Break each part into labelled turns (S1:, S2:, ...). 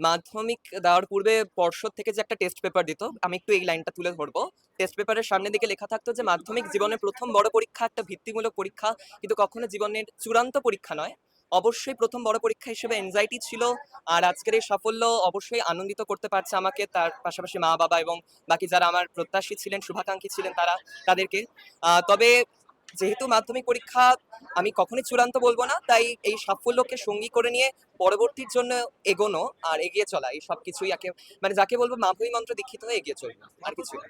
S1: মাধ্যমিক দেওয়ার পূর্বে পর্ষদ থেকে যে একটা টেস্ট পেপার দিত, আমি একটু এই লাইনটা তুলে ধরবো। টেস্ট পেপারের সামনের দিকে লেখা থাকতো যে মাধ্যমিক জীবনের প্রথম বড় পরীক্ষা একটা ভিত্তিমূলক পরীক্ষা, কিন্তু কখনো জীবনের চূড়ান্ত পরীক্ষা নয়। অবশ্যই প্রথম বড় পরীক্ষা হিসেবে এনজাইটি ছিল। আর আজকের এই সাফল্য অবশ্যই আনন্দিত করতে পারছে আমাকে, তার পাশাপাশি মা বাবা এবং বাকি যারা আমার প্রত্যাশী ছিলেন, শুভাকাঙ্ক্ষী ছিলেন তাদেরকে। তবে যেহেতু মাধ্যমিক পরীক্ষা আমি কখনোই চূড়ান্ত বলবো না, তাই এই সাফল্যকে সঙ্গী করে নিয়ে পরবর্তীর জন্য এগোনো আর এগিয়ে চলা, এই সবকিছুই মানে যাকে বলবো মাভৈ মন্ত্র দীক্ষিত হয়ে এগিয়ে চলবো, আর কিছু না।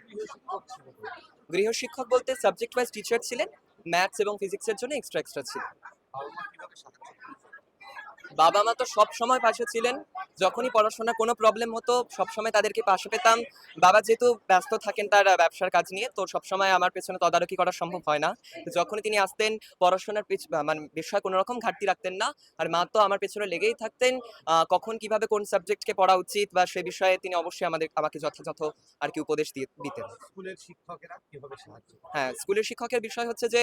S1: গৃহশিক্ষক বলতে সাবজেক্ট ওয়াইজ টিচার ছিলেন, ম্যাথস এবং ফিজিক্সের জন্য এক্সট্রা ছিল। বাবা মা তো সব সময় পাশে ছিলেন। যখনই পড়াশোনার কোনো প্রবলেম হতো সবসময় তাদেরকে পাশে পেতাম। বাবা যেহেতু ব্যস্ত থাকেন তার ব্যবসার কাজ নিয়ে, তো সবসময় আমার পেছনে তদারকি করা সম্ভব হয় না। যখনই তিনি আসতেন পড়াশোনার মানে বিষয়ে কোনো রকম ঘাটতি রাখতেন না। আর মা তো আমার পেছনে লেগেই থাকতেন। কখন কিভাবে কোন সাবজেক্টকে পড়া উচিত বা সে বিষয়ে তিনি অবশ্যই আমাকে যথাযথ আর কি উপদেশ দিতেন।
S2: স্কুলের শিক্ষকেরা কিভাবে সাহায্য?
S1: হ্যাঁ, স্কুলের শিক্ষকের বিষয় হচ্ছে যে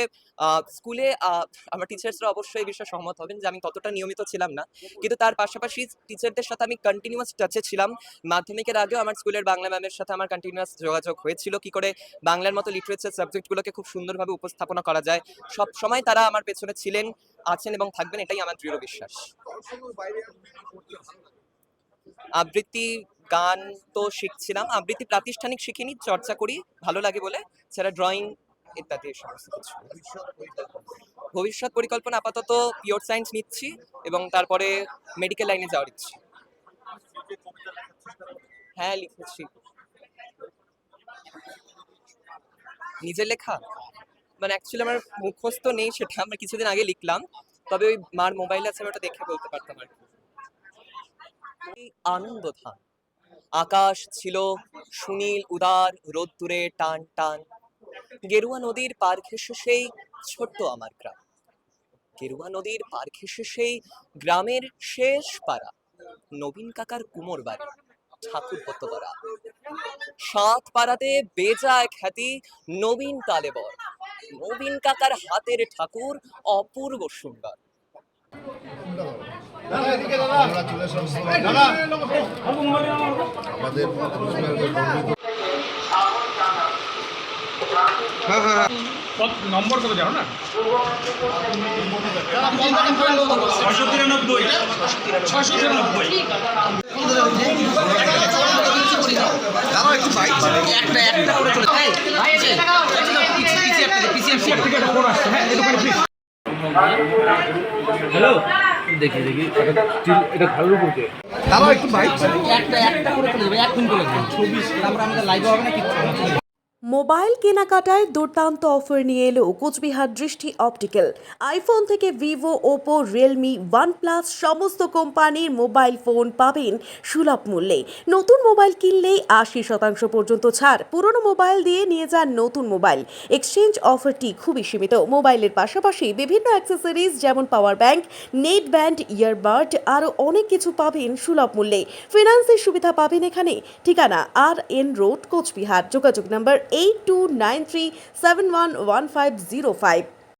S1: স্কুলে আমার টিচার্সরা অবশ্যই এই বিষয়ে সহমত হবেন যে আমি ততটা নিয়মিত ছিলাম না। কিন্তু তার পাশাপাশি টিচারদের সাথে আমি কন্টিনিউয়াস টাচে ছিলাম। মাধ্যমিকের আগেও আমার স্কুলের বাংলা ম্যামের সাথে আমার কন্টিনিউয়াস যোগাযোগ হয়েছিল কি করে বাংলার মতো লিটারেচার সাবজেক্টগুলোকে খুব সুন্দরভাবে উপস্থাপনা করা যায়। সবসময় তারা আমার পেছনে ছিলেন, আছেন এবং থাকবেন, এটাই আমার দৃঢ় বিশ্বাস। আবৃত্তি, গান তো শিখছিলাম। আবৃত্তি প্রাতিষ্ঠানিক শিখিনি, চর্চা করি ভালো লাগে বলে। এছাড়া ড্রয়িং ইত্যাদি সমস্ত কিছু। ভবিষ্যৎ পরিকল্পনা আপাতত পিওর সায়েন্স নিচ্ছি এবং তারপরে মেডিকেল লাইনে যাওয়ার ইচ্ছে। হ্যাঁ, লিখেছি। নিজের লেখা মানে অ্যাকচুয়ালি আমার মুখস্থ নেই, সেটা আমরা কিছুদিন আগে লিখলাম। তবে ওই মার মোবাইল আছে, আমি ওটা দেখে বলতে পারতাম আর কি। আনন্দ ধাম, আকাশ ছিল সুনীল উদার, রোদ্দুরে টান টান। গেরুয়া নদীর পার ঘেঁষে সেই ছোট্ট আমার গ্রাম। গেরুয়া নদীর পার ঘেঁষে সেই গ্রামের শেষ পাড়া, নবীন কাকার কুমোর বাড়ি, ঠাকুর হতোপাড়া। 7 পাড়াতে বেজায় খ্যাতি নবীন তালেবর। নবীন কাকার হাতের ঠাকুর অপূর্ব সুন্দর।
S3: নম্বর কত জানো না? 693। হ্যালো, দেখি এটা ভালো করতে দাঁড়াও একটু ভাই, একটা করে চলে যাবে, 1 মিনিট করে 24 আমরা আমাদের লাইভ হবে না কিছু।
S4: মোবাইল কেনাকাটায় দুর্দান্ত অফার নিয়ে এলো কোচবিহার দৃষ্টি অপটিক্যাল। আইফোন থেকে ভিভো, ওপো, রিয়েলমি, ওয়ানপ্লাস সমস্ত কোম্পানির মোবাইল ফোন পাবেন সুলভ মূল্যে। নতুন মোবাইল কিনলেই 80% পর্যন্ত ছাড়। পুরনো মোবাইল দিয়ে নিয়ে যান নতুন মোবাইল। এক্সচেঞ্জ অফারটি খুবই সীমিত। মোবাইলের পাশাপাশি বিভিন্ন অ্যাক্সেসরিজ যেমন power bank, net band, earbud আরও অনেক কিছু পাবেন সুলভ মূল্যে। ফিনান্সের সুবিধা পাবেন এখানে। ঠিকানা RN রোড, কোচবিহার। যোগাযোগ নম্বর 8293711505।